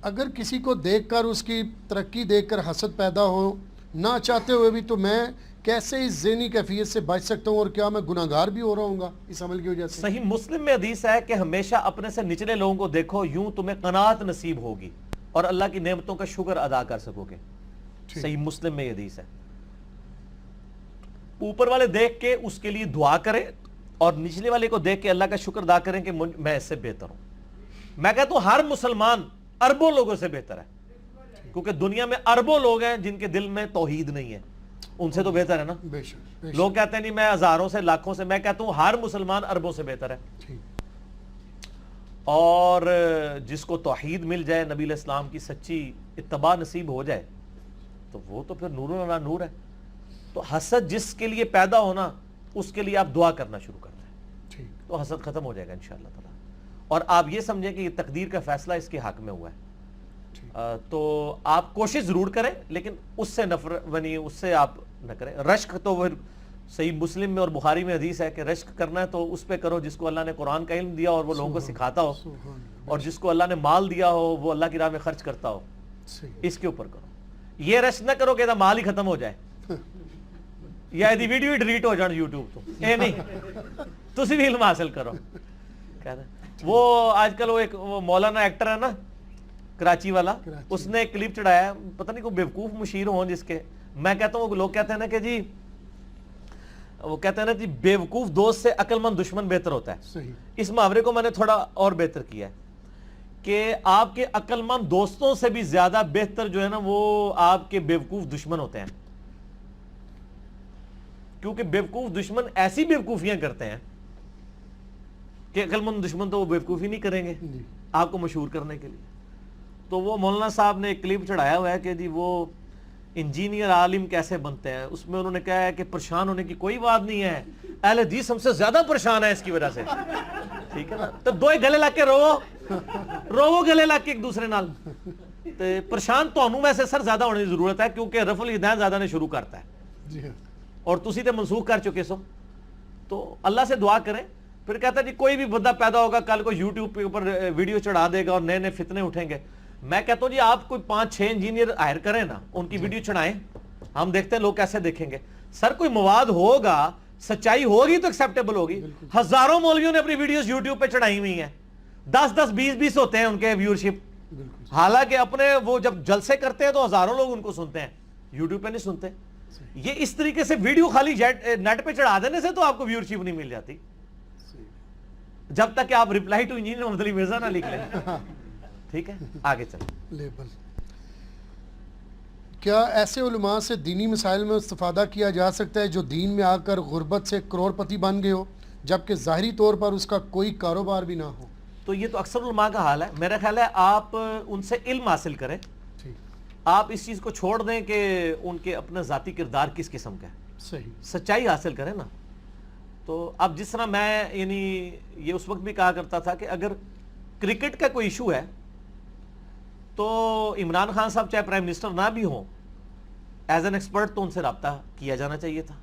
اگر کسی کو دیکھ کر اس کی ترقی دیکھ کر حسد پیدا ہو نہ چاہتے ہوئے بھی، تو میں کیسے اس ذہنی کیفیت سے بچ سکتا ہوں، اور کیا میں گناہگار بھی ہو رہا ہوں گا اس عمل کی وجہ سے؟ صحیح مسلم میں حدیث ہے کہ ہمیشہ اپنے سے نچلے لوگوں کو دیکھو، یوں تمہیں قناعت نصیب ہوگی اور اللہ کی نعمتوں کا شکر ادا کر سکو گے. صحیح مسلم میں یہ حدیث ہے. اوپر والے دیکھ کے اس کے لیے دعا کریں اور نچلے والے کو دیکھ کے اللہ کا شکر ادا کریں کہ میں اس سے بہتر ہوں. میں کہتا ہوں ہر مسلمان اربوں لوگوں سے بہتر ہے، کیونکہ دنیا میں اربوں لوگ ہیں جن کے دل میں توحید نہیں ہے، ان سے تو بہتر ہے نا. بے شک لوگ کہتے ہیں نہیں میں ہزاروں سے لاکھوں سے، میں کہتا ہوں ہر مسلمان اربوں سے بہتر ہے. اور جس کو توحید مل جائے، نبی علیہ السلام کی سچی اتباع نصیب ہو جائے، تو وہ تو پھر نور علی نور ہے. تو حسد جس کے لیے پیدا ہونا، اس کے لیے آپ دعا کرنا شروع کر دیں تو حسد ختم ہو جائے گا انشاءاللہ تعالی. اور آپ یہ سمجھیں کہ یہ تقدیر کا فیصلہ اس کے حق میں ہوا ہے. تو آپ کوشش ضرور کریں، لیکن اس سے نفرت بنی اس سے آپ نہ کریں. رشک تو وہ صحیح مسلم میں اور بخاری میں حدیث ہے کہ رشک کرنا ہے تو اس پہ کرو جس کو اللہ نے قرآن کا علم دیا اور وہ لوگوں کو سکھاتا ہو، اور جس کو اللہ نے مال دیا ہو وہ اللہ کی راہ میں خرچ کرتا ہو، اس کے اوپر کرو. یہ رشک نہ کرو کہ مال ہی ختم ہو جائے یا ایدی ویڈیو ہی ڈیلیٹ ہو جان یوٹیوب تو اے نہیں، تسی بھی علم حاصل کرو. وہ آج کل وہ ایک مولانا ایکٹر ہے نا کراچی والا، اس نے ایک کلپ چڑھایا، پتہ نہیں کوئی بیوقوف مشیر ہوں جس کے، میں کہتا ہوں وہ لوگ کہتے ہیں نا کہ جی وہ کہتے ہیں نا جی بیوقوف دوست سے عقل مند دشمن بہتر ہوتا ہے. اس محاورے کو میں نے تھوڑا اور بہتر کیا ہے کہ آپ کے عقل مند دوستوں سے بھی زیادہ بہتر جو ہے نا وہ آپ کے بیوقوف دشمن ہوتے ہیں، کیونکہ بیوقوف دشمن ایسی بیوقوفیاں کرتے ہیں کہ عقل مند دشمن تو وہ بیوقوفی نہیں کریں گے آپ کو مشہور کرنے کے لیے. تو وہ مولانا صاحب نے ایک کلپ چڑھایا ہوا ہے کہ جی وہ انجینئر عالم کیسے بنتے ہیں، اس میں انہوں نے کہا ہے کہ پریشان ہونے کی کوئی بات نہیں ہے، اہل حدیث ہم سے زیادہ پریشان ہے اس کی وجہ سے. ٹھیک ہے نا، تو دو گلے لا کے رو گلے لا کے ایک دوسرے نال پریشان تو انہوں ویسے سر زیادہ ہونے کی ضرورت ہے، کیونکہ رفع الہدایت زیادہ نے شروع کرتا ہے اور تسی تے منسوخ کر چکے سو. تو اللہ سے دعا کریں. پھر کہتا ہے جی کوئی بھی بندہ پیدا ہوگا کل کو یوٹیوب پہ اوپر ویڈیو چڑھا دے گا اور نئے نئے فتنے اٹھیں گے. میں کہتا ہوں جی آپ کوئی 5-6 انجینئر ہائر کریں نا، ان کی ویڈیو چڑھائیں، ہم دیکھتے ہیں لوگ کیسے دیکھیں گے. سر کوئی مواد ہوگا، سچائی ہوگی تو ایکسیپٹیبل ہوگی. ہزاروں مولویوں نے اپنی ویڈیوز یوٹیوب پہ چڑھائی ہوئی ہیں، 10-20 ہوتے ہیں ان کے ویورشپ، حالانکہ اپنے وہ جب جلسے کرتے ہیں تو ہزاروں لوگ ان کو سنتے ہیں، یوٹیوب پہ نہیں سنتے. یہ اس طریقے سے ویڈیو خالی نیٹ پہ چڑھا دینے سے تو آپ کو ویورشپ نہیں مل جاتی جب تک کہ آپ ریپلائی ٹو انجینئر محمد علی مرزا نہ لکھ لیں. ٹھیک ہے، آگے چلیں. لیبل کیا ایسے علماء سے دینی مسائل میں استفادہ کیا جا سکتا ہے جو دین میں آ کر غربت سے کروڑ پتی بن گئے ہو جبکہ ظاہری طور پر اس کا کوئی کاروبار بھی نہ ہو؟ تو یہ تو اکثر علماء کا حال ہے. میرا خیال ہے آپ ان سے علم حاصل کریں، آپ اس چیز کو چھوڑ دیں کہ ان کے اپنا ذاتی کردار کس قسم کا ہے، سچائی حاصل کریں نا. تو اب جس طرح میں یعنی یہ اس وقت بھی کہا کرتا تھا کہ اگر کرکٹ کا کوئی ایشو ہے تو عمران خان صاحب چاہے پرائم منسٹر نہ بھی ہوں، ایز این ایکسپرٹ تو ان سے رابطہ کیا جانا چاہیے تھا.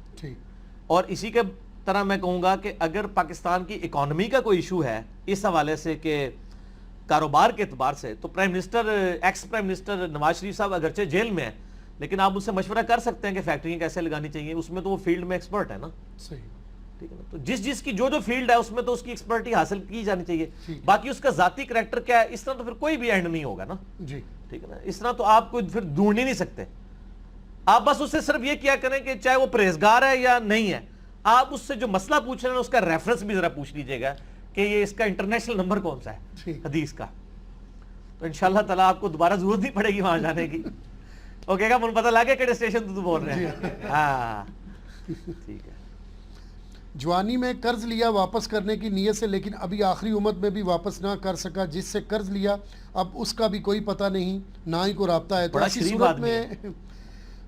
اور اسی کے طرح میں کہوں گا کہ اگر پاکستان کی اکانومی کا کوئی ایشو ہے اس حوالے سے کہ کاروبار کے اعتبار سے، تو prime minister ex prime minister Nawaz Sharif صاحب اگرچہ جیل میں ہیں لیکن آپ ان سے مشورہ کر سکتے ہیں کہ فیکٹریاں کیسے لگانی چاہیے. اس میں تو وہ فیلڈ میں ایکسپرٹ ہے نا. ٹھیک ہے نا، تو جس کی جو فیلڈ ہے اس میں تو اس کی ایکسپرٹی حاصل کی جانی چاہیے. باقی اس کا ذاتی کریکٹر کیا ہے، اس طرح تو پھر کوئی بھی اینڈ نہیں ہوگا نا. ٹھیک ہے نا، اس طرح تو آپ کو پھر ڈھونڈ ہی نہیں سکتے. آپ بس اس سے صرف یہ کیا کریں کہ چاہے وہ پرہیزگار ہے یا نہیں ہے، آپ اس سے جو مسئلہ پوچھ رہے ہیں اس کا ریفرنس بھی ذرا پوچھ لیجئے گا کہ یہ اس کا انٹرنیشنل نمبر کون سا ہے حدیث کا. تو انشاءاللہ تعالیٰ آپ کو دوبارہ ضرورت نہیں پڑے گی وہاں جانے کی. اوکے گا، من پتہ لگے کہڑے اسٹیشن تو بول رہے ہیں. ہاں ٹھیک ہے. جوانی میں قرض لیا واپس کرنے کی نیت سے، لیکن ابھی آخری عمر میں بھی واپس نہ کر سکا. جس سے قرض لیا اب اس کا بھی کوئی پتہ نہیں، نہ ہی کو رابطہ ہے. تو ایسی صورت میں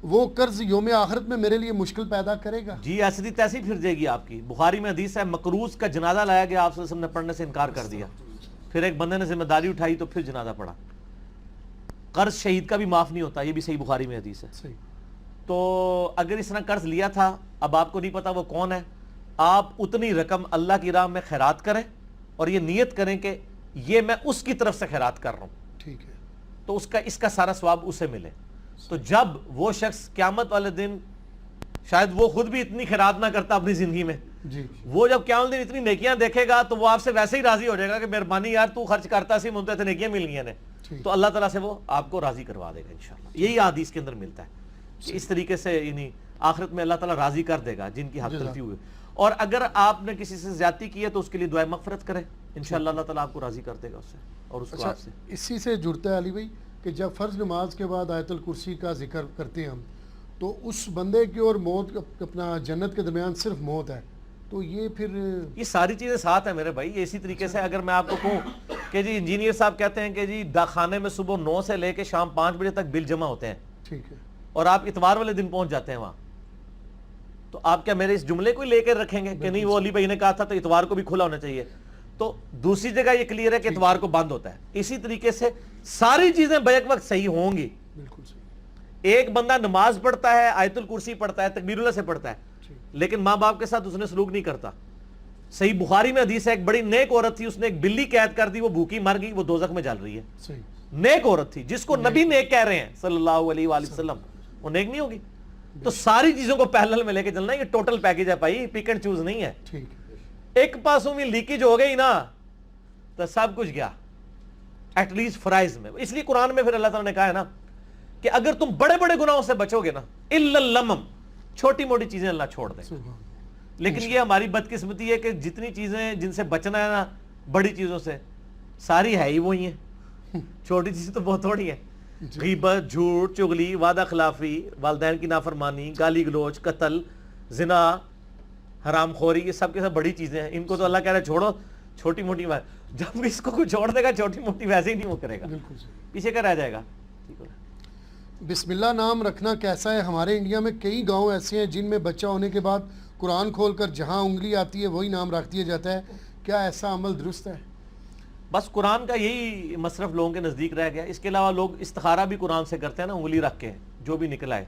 وہ قرض یوم آخرت میں میرے لیے مشکل پیدا کرے گا؟ جی ایسی تیسی پھر جائے گی آپ کی. بخاری میں حدیث ہے مقروض کا جنازہ لایا گیا، آپ صلی اللہ علیہ وسلم نے پڑھنے سے انکار کر دیا. پھر ایک بندے نے ذمہ داری اٹھائی تو پھر جنازہ پڑھا. قرض شہید کا بھی معاف نہیں ہوتا، یہ بھی صحیح بخاری میں حدیث ہے. تو اگر اس نے قرض لیا تھا، اب آپ کو نہیں پتا وہ کون ہے، آپ اتنی رقم اللہ کی راہ میں خیرات کریں اور یہ نیت کریں کہ یہ میں اس کی طرف سے خیرات کر رہا ہوں. ٹھیک ہے. تو اس کا سارا ثواب اسے ملے. تو جب وہ شخص قیامت والے دن شاید وہ خود بھی اتنی خیرات نہ کرتا اپنی زندگی میں, وہ جب قیامت دن اتنی نیکیاں دیکھے گا تو وہ آپ سے ویسے ہی راضی ہو جائے گا کہ مہربانی یار تو خرچ کرتا سی, مجھے تو نیکیاں مل گئی نے, تو اللہ تعالیٰ سے وہ آپ کو راضی کروا دے گا انشاءاللہ. یہی حدیث کے اندر ملتا ہے کہ اس طریقے سے یعنی آخرت میں اللہ تعالیٰ راضی کر دے گا جن کی حق تلفی ہوئی. اور اگر آپ نے کسی سے زیادتی کی ہے تو اس کے لیے دعائے مغفرت کریں, انشاءاللہ اللہ تعالیٰ آپ کو راضی کر دے گا اس سے اور اس کو آپ سے. اسی سے جڑتا ہے علی بھائی کہ جب فرض نماز کے بعد آیت الکرسی کا ذکر کرتے ہیں ہم, تو اس بندے کی اور موت اپنا جنت کے درمیان صرف موت ہے, تو یہ پھر یہ ساری چیزیں ساتھ ہیں میرے بھائی. اسی طریقے سے اگر میں آپ کو کہوں کہ جی انجینئر صاحب کہتے ہیں کہ جی خانے میں صبح 9 سے لے کے شام 5 بجے تک بل جمع ہوتے ہیں, ٹھیک ہے, اور آپ اتوار والے دن پہنچ جاتے ہیں وہاں, تو آپ کیا میرے اس جملے کو ہی لے کے رکھیں گے کہ نہیں وہ علی بھائی نے کہا تھا تو اتوار کو بھی کھلا ہونا چاہیے؟ تو دوسری جگہ یہ کلیئر ہے کہ اتوار کو بند ہوتا ہے. اسی طریقے سے ساری چیزیں بیک وقت صحیح ہوں گی. بالکل صحیح. ایک بندہ نماز پڑھتا ہے, آیت الکرسی پڑھتا ہے, تکبیر اللہ سے پڑھتا ہے, لیکن ماں باپ کے ساتھ اس نے سلوک نہیں کرتا. صحیح بخاری میں حدیث ہے, ایک بڑی نیک عورت تھی, اس نے ایک بلی قید کر دی, وہ بھوکی مر گئی, وہ دوزخ میں جل رہی ہے. صحیح. نیک عورت تھی جس کو نبی نیک کہہ رہے ہیں صلی اللہ علیہ وآلہ وسلم, وہ نیک نہیں ہوگی. تو ساری چیزوں کو پیرلل میں لے کے چلنا, یہ ٹوٹل پیکیج ہے بھائی, پک اینڈ چوز نہیں ہے. ایک پاسوں میں لیکیج ہو گئی نا تو سب کچھ گیا, ایٹ لیسٹ فرائض میں. اس لیے قرآن میں پھر اللہ تعالیٰ نے کہا ہے نا کہ اگر تم بڑے بڑے گناہوں سے بچو گے نا, الا اللمم, چھوٹی موٹی چیزیں اللہ چھوڑ دے. لیکن یہ ہماری بدقسمتی ہے کہ جتنی چیزیں جن سے بچنا ہے نا بڑی چیزوں سے, ساری ہے ہی وہی ہیں, چھوٹی چیزیں تو بہت تھوڑی ہیں. غیبت, جھوٹ, چغلی, وعدہ خلافی, والدین کی نافرمانی, گالی گلوچ, قتل, زنا, حرام خوری, یہ سب کے سب بڑی چیزیں ہیں. ان کو تو اللہ کہہ رہا ہے چھوڑو, چھوٹی موٹی بات. جب اس کو کوئی چھوڑ دے گا چھوٹی موٹی ویسے ہی نہیں وہ کرے گا, پیچھے کا رہ جائے گا. بسم اللہ نام رکھنا کیسا ہے؟ ہمارے انڈیا میں کئی گاؤں ایسے ہیں جن میں بچہ ہونے کے بعد قرآن کھول کر جہاں انگلی آتی ہے وہی نام رکھ دیا جاتا ہے, کیا ایسا عمل درست ہے؟ بس قرآن کا یہی مصرف لوگوں کے نزدیک رہ گیا. اس کے علاوہ لوگ استخارہ بھی قرآن سے کرتے ہیں نا, انگلی رکھ کے جو بھی نکلا ہے.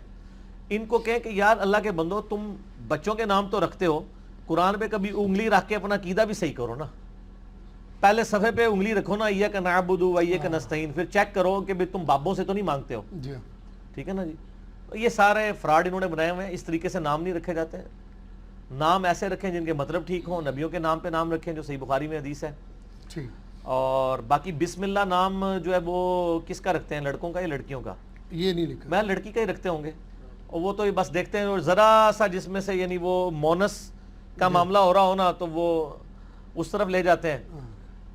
ان کو کہیں کہ یار اللہ کے بندو, تم بچوں کے نام تو رکھتے ہو, قرآن پہ کبھی انگلی رکھ کے اپنا عقیدہ بھی صحیح کرو نا. پہلے صفحے پہ انگلی رکھو نا, ایاک نعبد و ایاک نستعین, پھر چیک کرو کہ تم بابوں سے تو نہیں مانگتے ہو. ٹھیک ہے نا جی. یہ سارے فراڈ انہوں نے بنائے ہوئے ہیں. اس طریقے سے نام نہیں رکھے جاتے. نام ایسے رکھیں جن کے مطلب ٹھیک ہوں, نبیوں کے نام پہ نام رکھیں جو صحیح بخاری میں حدیث ہے. اور باقی بسم اللہ نام جو ہے وہ کس کا رکھتے ہیں, لڑکوں کا یا لڑکیوں کا؟ یہ نہیں لکھا. میں لڑکی کا ہی رکھتے ہوں گے, اور وہ تو بس دیکھتے ہیں, اور ذرا سا جس میں سے یعنی وہ مونس کا معاملہ ہو رہا ہو نا تو وہ اس طرف لے جاتے ہیں.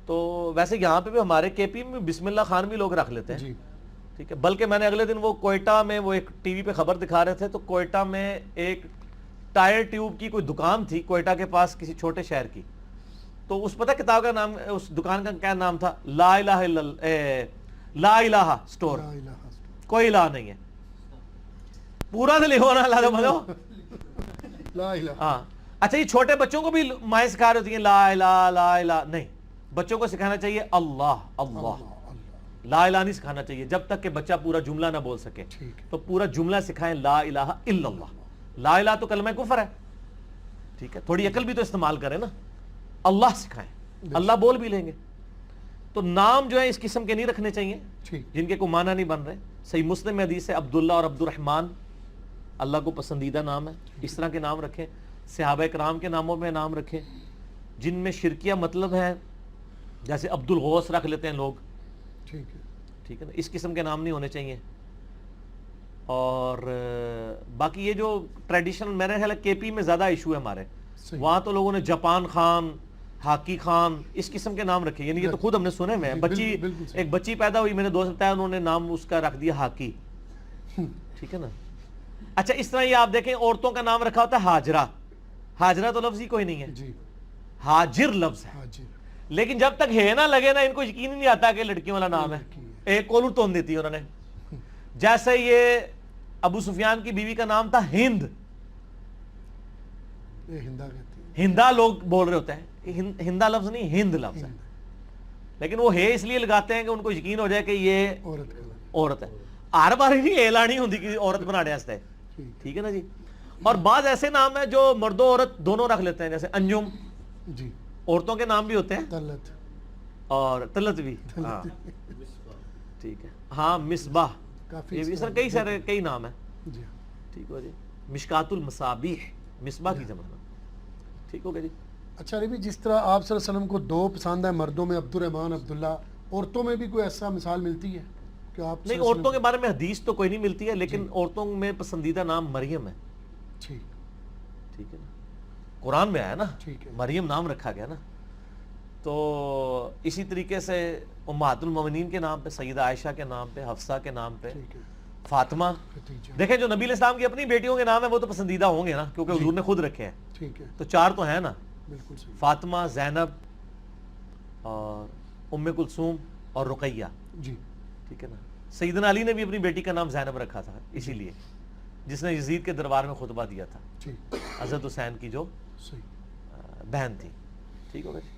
تو ویسے یہاں پہ بھی ہمارے کے پی میں بسم اللہ خان بھی لوگ رکھ لیتے ہیں. ٹھیک ہے. بلکہ میں نے اگلے دن وہ کوئٹہ میں وہ ایک ٹی وی پہ خبر دکھا رہے تھے, تو کوئٹہ میں ایک ٹائر ٹیوب کی کوئی دکان تھی کوئٹہ کے پاس کسی چھوٹے شہر کی. تو اس پتہ کتاب کا نام, اس دکان کا کیا نام تھا؟ لا الہ سٹور. کوئی الہ نہیں ہے, پورا سے لکھو نا لا الہ. ہاں اچھا, یہ چھوٹے بچوں کو بھی مائیں سکھا رہی ہوتی ہیں لا الہ لا الہ, نہیں, بچوں کو سکھانا چاہیے اللہ اللہ, لا الہ نہیں سکھانا چاہیے جب تک کہ بچہ پورا جملہ نہ بول سکے. تو پورا جملہ سکھائیں لا الہ الا اللہ. لا الہ تو کلمہ کفر ہے. ٹھیک ہے, تھوڑی عقل بھی تو استعمال کریں نا. اللہ سکھائیں, اللہ بول بھی لیں گے. تو نام جو ہے اس قسم کے نہیں رکھنے چاہیے جن کے کوئی معنی نہیں بن رہے. صحیح مسلم میں حدیث ہے عبداللہ اور عبد الرحمن اللہ کو پسندیدہ نام ہے, اس طرح کے نام رکھیں. صحابہ کرام کے ناموں میں نام رکھیں جن میں شرکیہ مطلب ہے, جیسے عبد الغوث رکھ لیتے ہیں لوگ. ٹھیک ہے نا, اس قسم کے نام نہیں ہونے چاہیے. اور باقی یہ جو ٹریڈیشنل, میرے خیال ہے کے پی میں زیادہ ایشو ہے ہمارے وہاں, تو لوگوں نے جاپان خان, ہاکی خان, اس قسم کے نام رکھے. یعنی یہ تو خود ہم نے سنے میں, بچی ایک بچی پیدا ہوئی, میرے دوست بتایا, انہوں نے نام اس کا رکھ دیا ہاکی. ٹھیک ہے نا. اچھا اس طرح یہ آپ دیکھیں عورتوں کا نام رکھا ہوتا ہے ہاجرہ. ہاجرہ تو لفظ ہی کوئی نہیں ہے, ہاجر لفظ ہے. لیکن جب تک ہے نہ لگے نا, ان کو یقین نہیں آتا کہ لڑکیوں والا نام ہے. ایک کولو تون دیتی ہے انہوں نے. جیسے یہ ابو سفیان کی بیوی کا نام تھا ہند, ہندا لوگ بول رہے ہوتے ہیں, ہندا لفظ نہیں, ہند لفظ ہے. لیکن وہ ہے اس لیے لگاتے ہیں کہ ان کو یقین ہو جائے کہ یہ عورت ہے. ہر بار نہیں اعلان ہوتی کہ عورت بنانے واسطے. ٹھیک ہے نا جی. اور بعض ایسے نام ہیں جو مرد و عورت دونوں رکھ لیتے ہیں, جیسے انجم, عورتوں کے نام بھی ہوتے ہیں, اور طلت بھی. ٹھیک ہے. ہاں مصباح کافی یہ سر کئی سارے کئی نام ہیں. جی ٹھیک ہو جی. مشکات المصابیح مصباح کی جمع. ٹھیک ہو گیا جی. اچھا ربی جس طرح آپ صلی اللہ علیہ وسلم کو 2 پسند ہے مردوں میں عبد الرحمن عبداللہ، عورتوں میں بھی کوئی ایسا مثال ملتی ہے کہ آپ نہیں عورتوں کے بارے میں حدیث تو کوئی نہیں ملتی ہے لیکن عورتوں میں پسندیدہ نام مریم ہے. ٹھیک ٹھیک ہے نا. قرآن میں آیا نا ٹھیک ہے مریم نام رکھا گیا نا. تو اسی طریقے سے امہات المومنین کے نام پہ، سیدہ عائشہ کے نام پہ، حفصہ کے نام پہ، ٹھیک ہے فاطمہ. دیکھیں جو نبی علیہ السلام کی اپنی بیٹیوں کے نام ہیں وہ تو پسندیدہ ہوں گے نا کیونکہ حضور نے خود رکھے ہیں. ٹھیک ہے تو 4 تو ہیں نا، بالکل صحیح. فاطمہ، زینب اور ام کلثوم اور رقیہ. جی ٹھیک ہے نا. سیدنا علی نے بھی اپنی بیٹی کا نام زینب رکھا تھا اسی لیے، جس نے یزید کے دربار میں خطبہ دیا تھا، ٹھیک حضرت حسین کی جو صحیح. بہن تھی. ٹھیک ہو گیا.